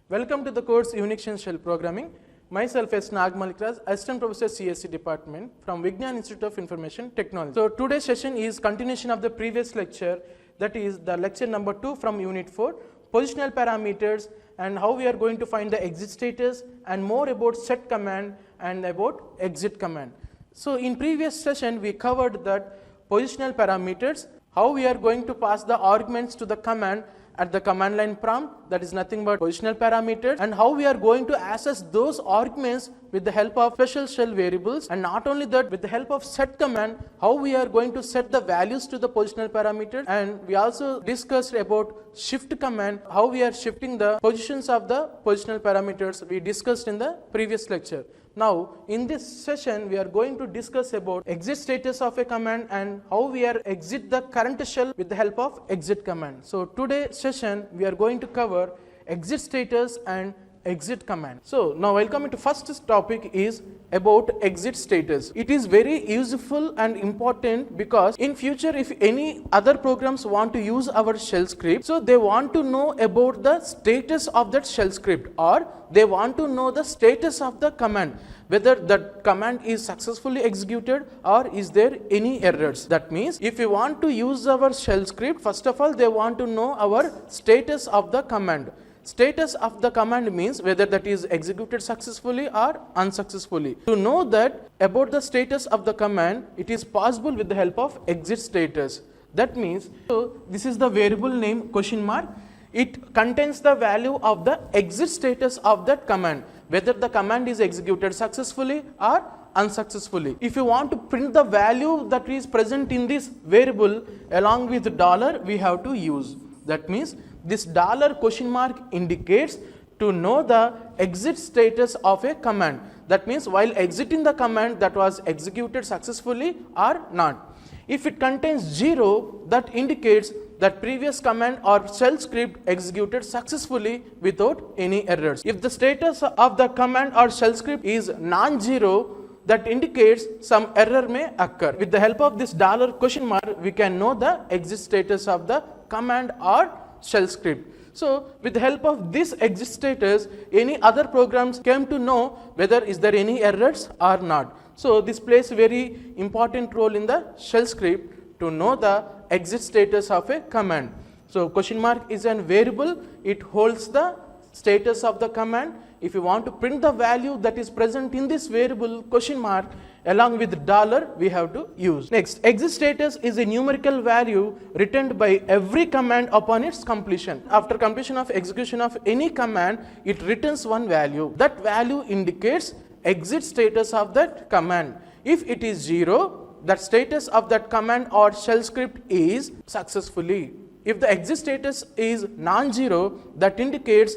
Welcome to the course Unix and Shell Programming. Myself is Nag Malikraj, Assistant Professor CSC Department from Vignan Institute of Information Technology. So today's session is continuation of the previous lecture, that is the lecture number 2 from Unit 4, positional parameters and how we are going to find the exit status and more about set command and about exit command. So in previous session we covered that positional parameters, how we are going to pass the arguments to the command at the command line prompt, that is nothing but positional parameters, and how we are going to access those arguments with the help of special shell variables, and not only that, with the help of set command, how we are going to set the values to the positional parameters. And we also discussed about shift command, how we are shifting the positions of the positional parameters we discussed in the previous lecture. Now, in this session, we are going to discuss about exit status of a command and how we are exit the current shell with the help of exit command. So, today's session, we are going to cover exit status and exit command. So, now welcome to first topic is about exit status. It is very useful and important because in future if any other programs want to use our shell script, so they want to know about the status of that shell script, or they want to know the status of the command, whether that command is successfully executed or is there any errors. That means if we want to use our shell script, first of all they want to know our status of the command. Status of the command means whether that is executed successfully or unsuccessfully. To know that about the status of the command, it is possible with the help of exit status. That means, so this is the variable name question mark. It contains the value of the exit status of that command, whether the command is executed successfully or unsuccessfully. If you want to print the value that is present in this variable along with $, we have to use. That means this $question mark indicates to know the exit status of a command. That means while exiting the command that was executed successfully or not. If it contains 0, that indicates that previous command or shell script executed successfully without any errors. If the status of the command or shell script is non-zero, that indicates some error may occur. With the help of this $question mark, we can know the exit status of the command or shell script. So, with the help of this exit status, any other programs came to know whether is there any errors or not. So, this plays a very important role in the shell script to know the exit status of a command. So, question mark is a variable, it holds the status of the command. If you want to print the value that is present in this variable question mark along with $, we have to use. Next, exit status is a numerical value returned by every command upon its completion. After completion of execution of any command, it returns one value. That value indicates exit status of that command. If it is 0, the status of that command or shell script is successfully. If the exit status is non-zero, that indicates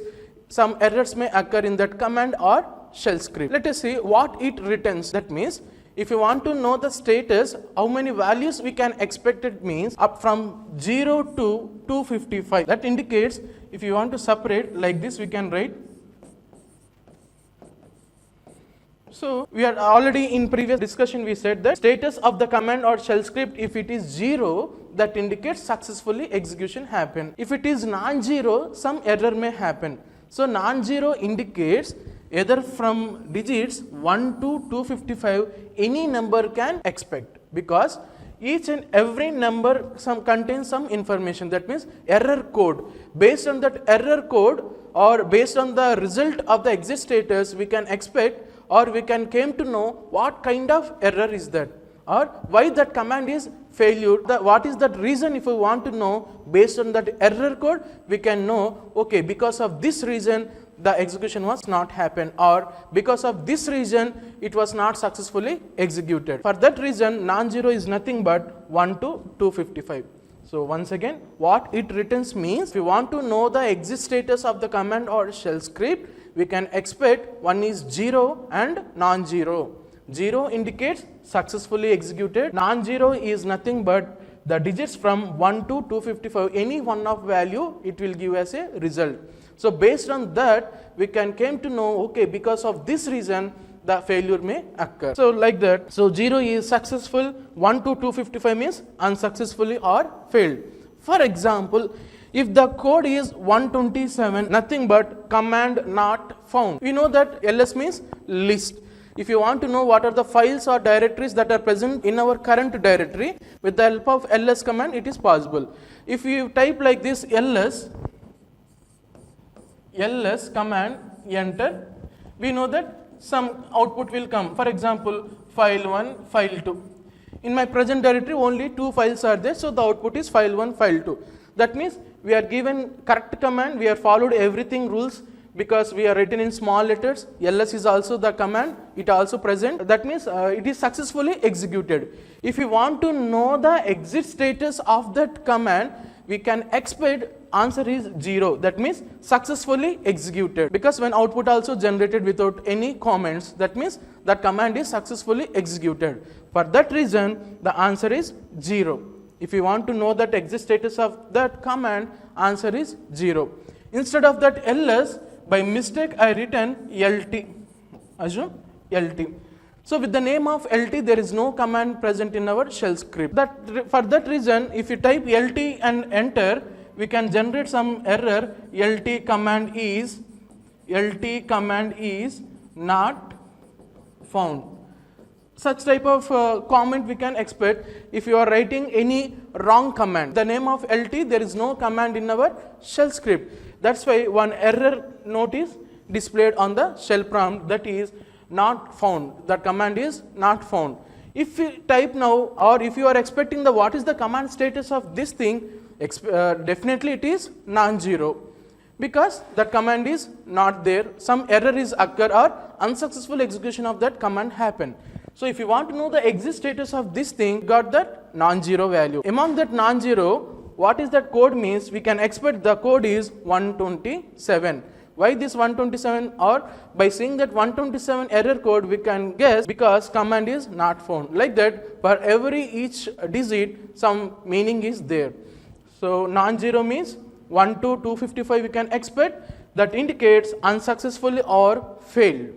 some errors may occur in that command or shell script. Let us see what it returns. That means if you want to know the status, how many values we can expect, it means up from 0 to 255. That indicates if you want to separate like this, we can write. So, we are already in previous discussion we said that status of the command or shell script, if it is 0, that indicates successfully execution happen. If it is non-zero, some error may happen. So, non-zero indicates either from digits 1 to 255, any number can expect, because each and every number contains some information. That means error code. Based on that error code or based on the result of the exit status, we can expect or we can came to know what kind of error is that, or why that command is failure. What is that reason? If we want to know based on that error code, we can know, okay, because of this reason the execution was not happen, or because of this reason it was not successfully executed. For that reason, non-zero is nothing but 1 to 255. So, once again, what it returns means, if we want to know the exit status of the command or shell script, we can expect one is 0 and non-zero. 0 indicates successfully executed, non-zero is nothing but the digits from 1 to 255, any one of value it will give as a result. So, based on that we can came to know, okay, because of this reason the failure may occur. So, like that. So, 0 is successful, 1 to 255 means unsuccessfully or failed. For example, If the code is 127, nothing but command not found. We know that ls means list. If you want to know what are the files or directories that are present in our current directory, with the help of ls command it is possible. If you type like this ls command, enter, we know that some output will come. For example, file 1, file 2. In my present directory only 2 files are there, so the output is file 1, file 2. That means we are given correct command, we have followed everything rules because we are written in small letters. ls is also the command, it also present. That means it is successfully executed. If you want to know the exit status of that command, we can expect answer is 0. That means successfully executed, because when output also generated without any comments, that means that command is successfully executed. For that reason the answer is 0. If you want to know that exit status of that command, answer is 0. Instead of that ls, by mistake I written lt, assume lt. So with the name of lt, there is no command present in our shell script. For that reason, if you type lt and enter, we can generate some error, lt command is not found. Such type of comment we can expect if you are writing any wrong command. The name of lt, there is no command in our shell script. That's why one error note is displayed on the shell prompt, that is not found. That command is not found. If you type now, or if you are expecting the what is the command status of this thing, definitely it is non-zero, because that command is not there. Some error is occur or unsuccessful execution of that command happen. So if you want to know the exit status of this thing, got that non-zero value. Among that non-zero, what is that code means, we can expect the code is 127. Why this 127? Or by seeing that 127 error code, we can guess because command is not found. Like that, for every each digit, some meaning is there. So non-zero means 1 to 255 we can expect, that indicates unsuccessfully or failed.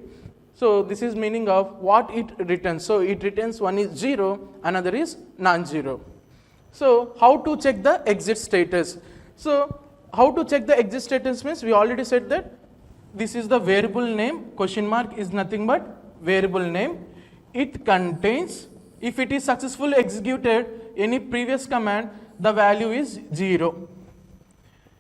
So this is meaning of what it returns. So it returns one is 0, another is non-zero. So how to check the exit status? So how to check the exit status means, we already said that this is the variable name, question mark is nothing but variable name. It contains, if it is successfully executed any previous command, the value is 0.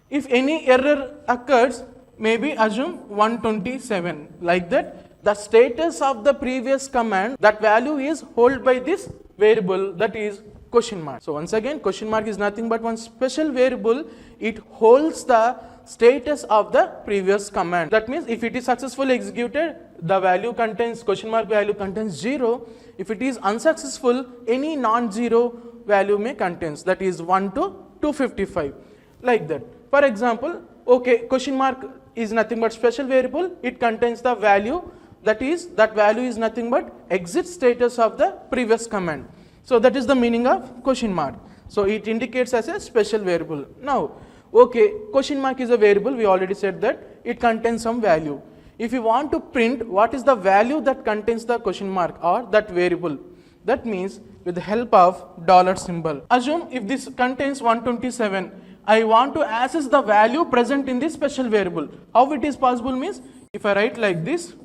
If any error occurs, maybe assume 127, like that. The status of the previous command, that value is held by this variable, that is question mark. So once again, question mark is nothing but one special variable, it holds the status of the previous command. That means if it is successfully executed, the value contains, question mark value contains 0. If it is unsuccessful, any non-zero value may contains, that is 1 to 255, like that. For example, okay, question mark is nothing but special variable, it contains the value, that is, that value is nothing but exit status of the previous command. So that is the meaning of question mark. So it indicates as a special variable. Now, okay, question mark is a variable, we already said that it contains some value. If you want to print what is the value that contains the question mark or that variable, that means with the help of dollar symbol. Assume if this contains 127, I want to access the value present in this special variable. How it is possible means, if I write like this,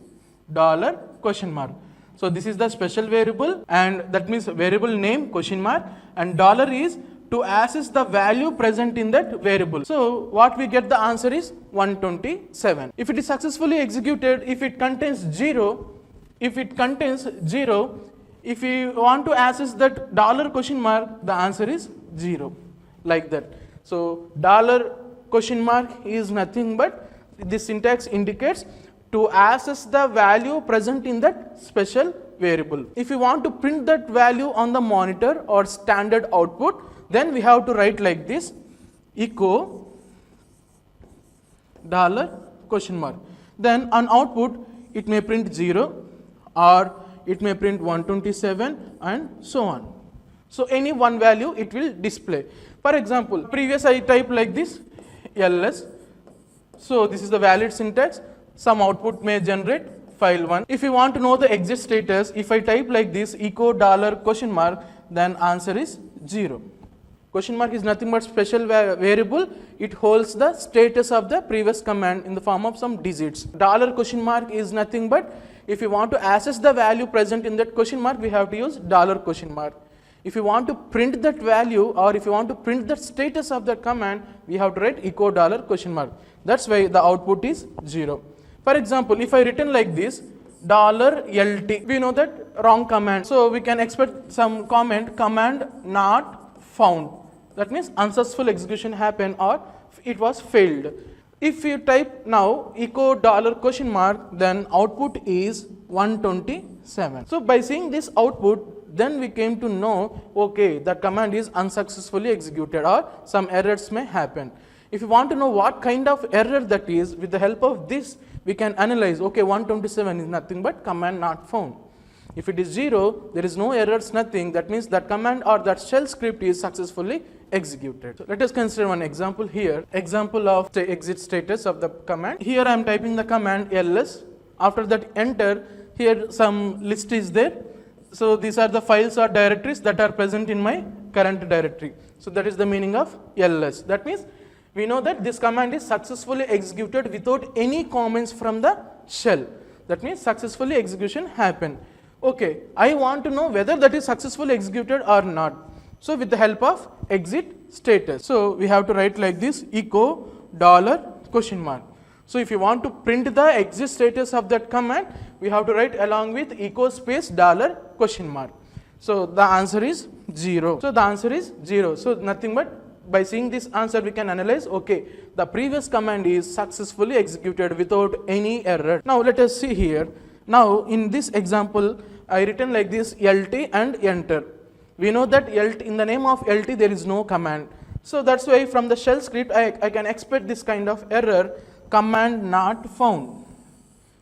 dollar question mark. So this is the special variable, and that means variable name question mark, and dollar is to access the value present in that variable. So what we get, the answer is 127. If it is successfully executed, if it contains 0, if you want to access that dollar question mark, the answer is 0, like that. So dollar question mark is nothing but, this syntax indicates to access the value present in that special variable. If you want to print that value on the monitor or standard output, then we have to write like this, echo dollar question mark. Then on output, it may print 0 or it may print 127 and so on. So any one value it will display. For example, previous I type like this, ls. So this is the valid syntax. Some output may generate file 1. If you want to know the exit status, if I type like this, echo dollar question mark, then answer is 0. Question mark is nothing but special variable. It holds the status of the previous command in the form of some digits. Dollar question mark is nothing but if you want to access the value present in that question mark, we have to use dollar question mark. If you want to print that value or if you want to print the status of that command, we have to write echo dollar question mark. That's why the output is 0. For example, if I written like this, $LT, we know that wrong command. So we can expect some comment, command not found. That means unsuccessful execution happened or it was failed. If you type now echo dollar question mark, then output is 127. So by seeing this output, then we came to know, okay, the command is unsuccessfully executed or some errors may happen. If you want to know what kind of error that is, with the help of this, we can analyze, okay, 127 is nothing but command not found. If it is 0, there is no errors, nothing, that means that command or that shell script is successfully executed. So let us consider one example here, example of the exit status of the command. Here I am typing the command ls, after that enter, here some list is there. So these are the files or directories that are present in my current directory. So that is the meaning of ls. That means we know that this command is successfully executed without any comments from the shell. That means successfully execution happened. Okay, I want to know whether that is successfully executed or not. So with the help of exit status. So we have to write like this, echo dollar question mark. So if you want to print the exit status of that command, we have to write along with echo space dollar question mark. So the answer is 0. So the answer is 0. So nothing but by seeing this answer we can analyze, okay, the previous command is successfully executed without any error. Now let us see here. Now in this example I written like this, LT and enter. We know that LT, in the name of LT there is no command. So that's why from the shell script I can expect this kind of error, command not found.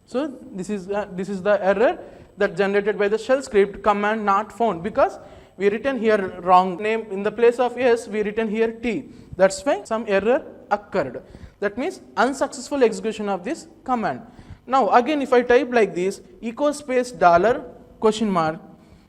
So this is the error that generated by the shell script, command not found, because we written here wrong name, in the place of S we written here T. That's why some error occurred. That means unsuccessful execution of this command. Now again if I type like this, echo space dollar question mark,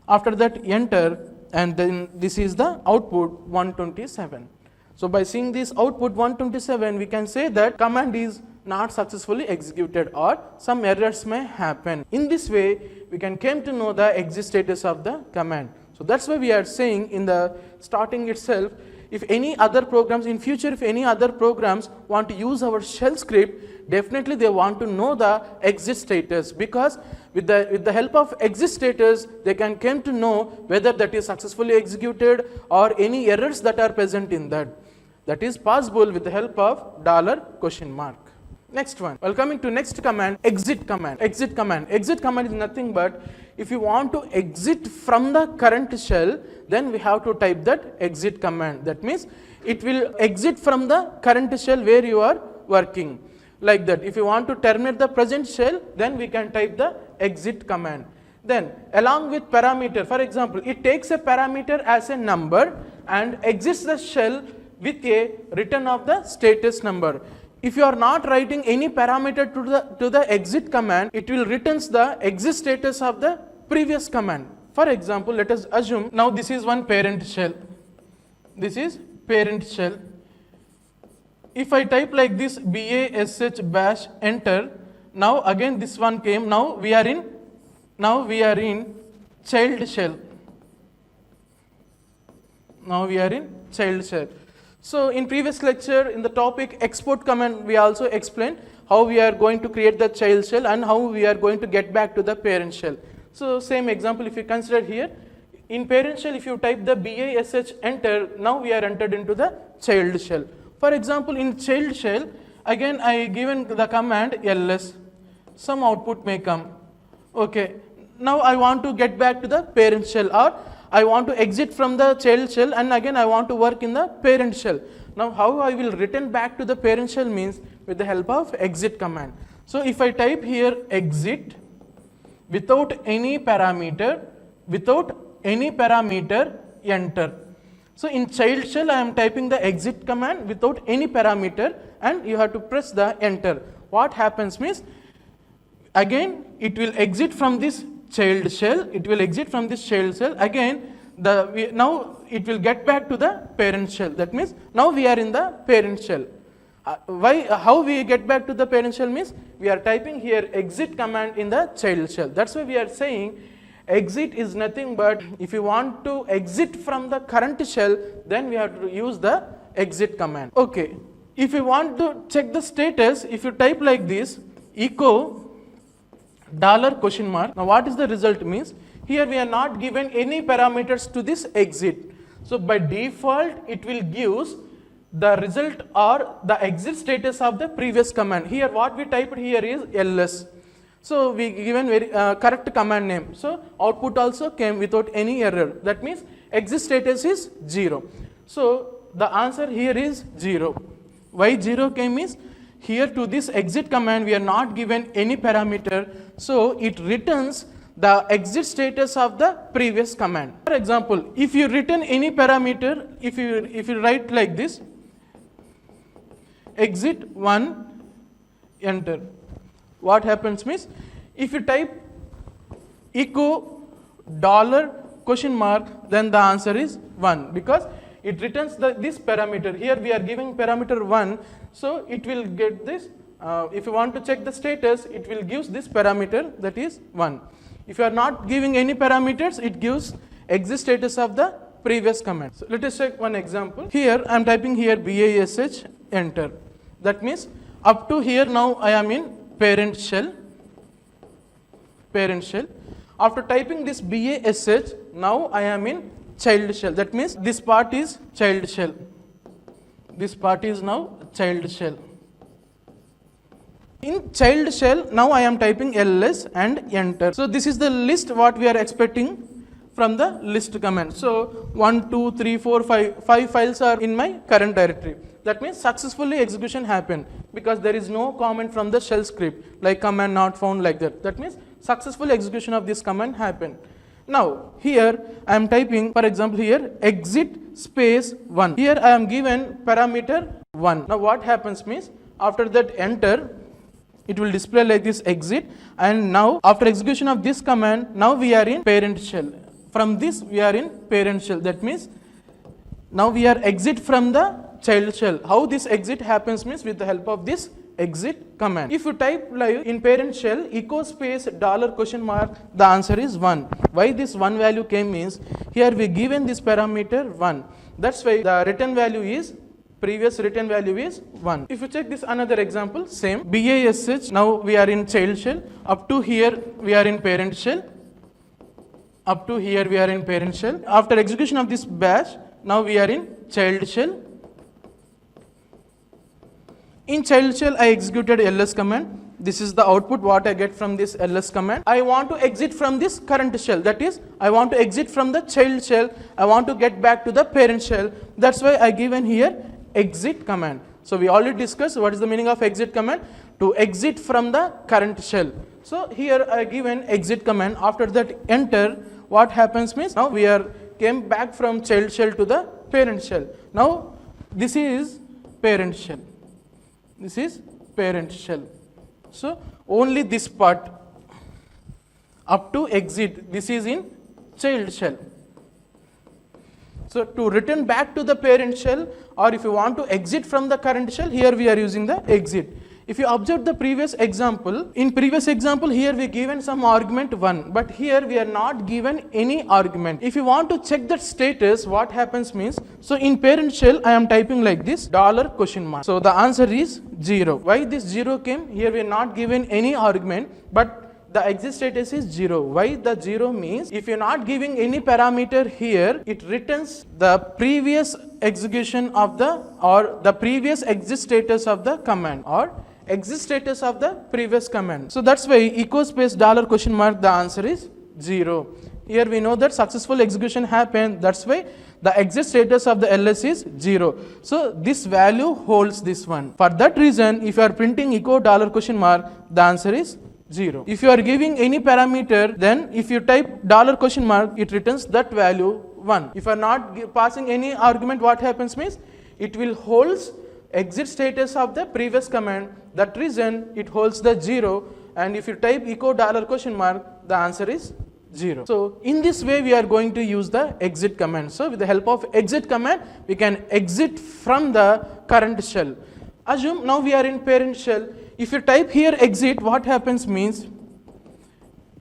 after that enter, and then this is the output 127. So by seeing this output 127, we can say that command is not successfully executed or some errors may happen. In this way we can come to know the exit status of the command. So that's why we are saying in the starting itself, if any other programs in future, if any other programs want to use our shell script, definitely they want to know the exit status, because with the help of exit status they can come to know whether that is successfully executed or any errors that are present in that. That is possible with the help of dollar question mark. Next one, well, coming to next command, exit command. Exit command is nothing but if you want to exit from the current shell, then we have to type that exit command. That means it will exit from the current shell where you are working. Like that, if you want to terminate the present shell, then we can type the exit command. Then along with parameter, for example, it takes a parameter as a number and exits the shell with a return of the status number. If you are not writing any parameter to the exit command, it will returns the exit status of the previous command. For example, let us assume now this is one parent shell. This is parent shell. If I type like this bash bash enter, now again this one came, now we are in child shell. Now we are in child shell. So in previous lecture in the topic export command, we also explained how we are going to create the child shell and how we are going to get back to the parent shell. So same example if you consider here, in parent shell if you type the bash enter, now we are entered into the child shell. For example, in child shell, again I given the command ls, some output may come. Okay, now I want to get back to the parent shell, or I want to exit from the child shell and again I want to work in the parent shell. Now how I will return back to the parent shell means with the help of exit command. So if I type here exit without any parameter enter. So in child shell I am typing the exit command without any parameter and you have to press the enter. What happens means again it will exit from this child shell, again now it will get back to the parent shell. That means now we are in the parent shell. How we get back to the parent shell means we are typing here exit command in the child shell. That's why we are saying exit is nothing but if you want to exit from the current shell, then we have to use the exit command. Okay. If you want to check the status, if you type like this, echo $? Now what is the result means? Here we are not given any parameters to this exit. So by default it will give the result or the exit status of the previous command. Here what we typed here is ls. So we given very correct command name. So output also came without any error. That means exit status is 0. So the answer here is 0. Why 0 came is here to this exit command we are not given any parameter. So it returns the exit status of the previous command. For example, if you return any parameter, if you write like this, exit 1, enter. What happens means if you type echo $? Then the answer is 1 because it returns this parameter. Here we are giving parameter 1, so it will get this. If you want to check the status, it will give this parameter, that is 1. If you are not giving any parameters, it gives exit status of the previous command. So let us check one example. Here I am typing here BASH, enter. That means up to here now I am in parent shell. After typing this BASH, now I am in child shell. That means this part is child shell. This part is now child shell. In child shell, now I am typing ls and enter. So this is the list what we are expecting from the list command. So 1, 2, 3, 4, 5 files are in my current directory. That means successfully execution happened because there is no comment from the shell script like command not found like that. That means successful execution of this command happened. Now here I am typing, for example here exit space 1. Here I am given parameter 1. Now what happens means after that enter, it will display like this exit, and now after execution of this command, now we are in parent shell. From this we are in parent shell. That means now we are exit from the child shell. How this exit happens means with the help of this exit command. If you type like in parent shell echo space $? The answer is 1. Why this 1 value came means here we given this parameter 1. That's why the return value is previous return value is 1. If you check this another example, same BASH, now we are in child shell. Up to here we are in parent shell. Up to here we are in parent shell. After execution of this bash, now we are in child shell. In child shell I executed ls command. This is the output what I get from this ls command. I want to exit from this current shell, that is I want to exit from the child shell. I want to get back to the parent shell. That's why I given here exit command. So we already discussed what is the meaning of exit command, to exit from the current shell. So here I given exit command. After that enter, what happens means now we are came back from child shell to the parent shell. Now this is parent shell. This is parent shell. So only this part up to exit, this is in child shell. So to return back to the parent shell, or if you want to exit from the current shell, here we are using the exit. If you observe the previous example, in previous example here we given some argument 1, but here we are not given any argument. If you want to check that status, what happens means, so in parent shell I am typing like this $? So the answer is 0. Why this 0 came? Here we are not given any argument, but the exit status is 0. Why the 0 means, if you are not giving any parameter here, it returns the previous execution of the, or the previous exit status of the command, or exit status of the previous command. So that's why echo space $? The answer is 0. Here we know that successful execution happened, that's why the exit status of the ls is 0. So this value holds this one. For that reason, if you are printing echo $? The answer is 0. If you are giving any parameter, then if you type $? It returns that value 1. If you are not passing any argument, what happens means, it will holds exit status of the previous command. That reason it holds the 0, and if you type echo $? The answer is 0. So in this way we are going to use the exit command. So with the help of exit command we can exit from the current shell. Assume now we are in parent shell. If you type here exit, what happens means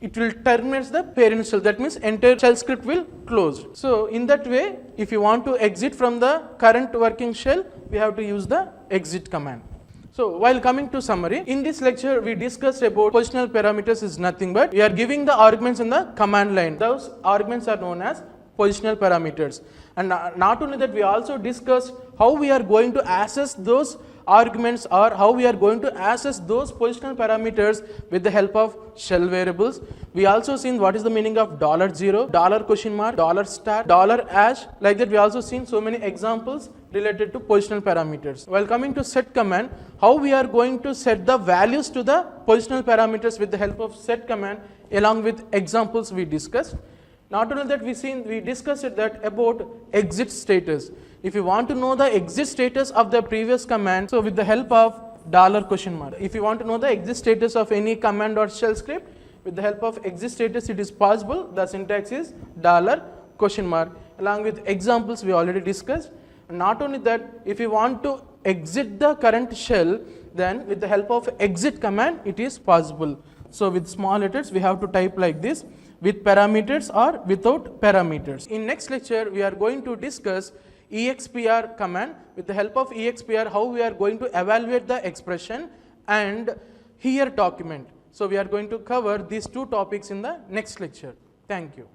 it will terminate the parent shell. That means entire shell script will close. So in that way, if you want to exit from the current working shell, we have to use the exit command. So while coming to summary, in this lecture we discussed about positional parameters is nothing but we are giving the arguments in the command line. Those arguments are known as positional parameters. And not only that, we also discussed how we are going to access those arguments or how we are going to access those positional parameters with the help of shell variables. We also seen what is the meaning of $0, $?, $hash. Like that we also seen so many examples related to positional parameters. While coming to set command, how we are going to set the values to the positional parameters with the help of set command along with examples we discussed. Not only that, we discussed it that about exit status. If you want to know the exit status of the previous command, so with the help of $. If you want to know the exit status of any command or shell script, with the help of exit status it is possible. The syntax is $. Along with examples we already discussed. And not only that, if you want to exit the current shell, then with the help of exit command it is possible. So with small letters we have to type like this, with parameters or without parameters. In next lecture we are going to discuss expr command. With the help of expr, how we are going to evaluate the expression and here document. So we are going to cover these two topics in the next lecture. Thank you.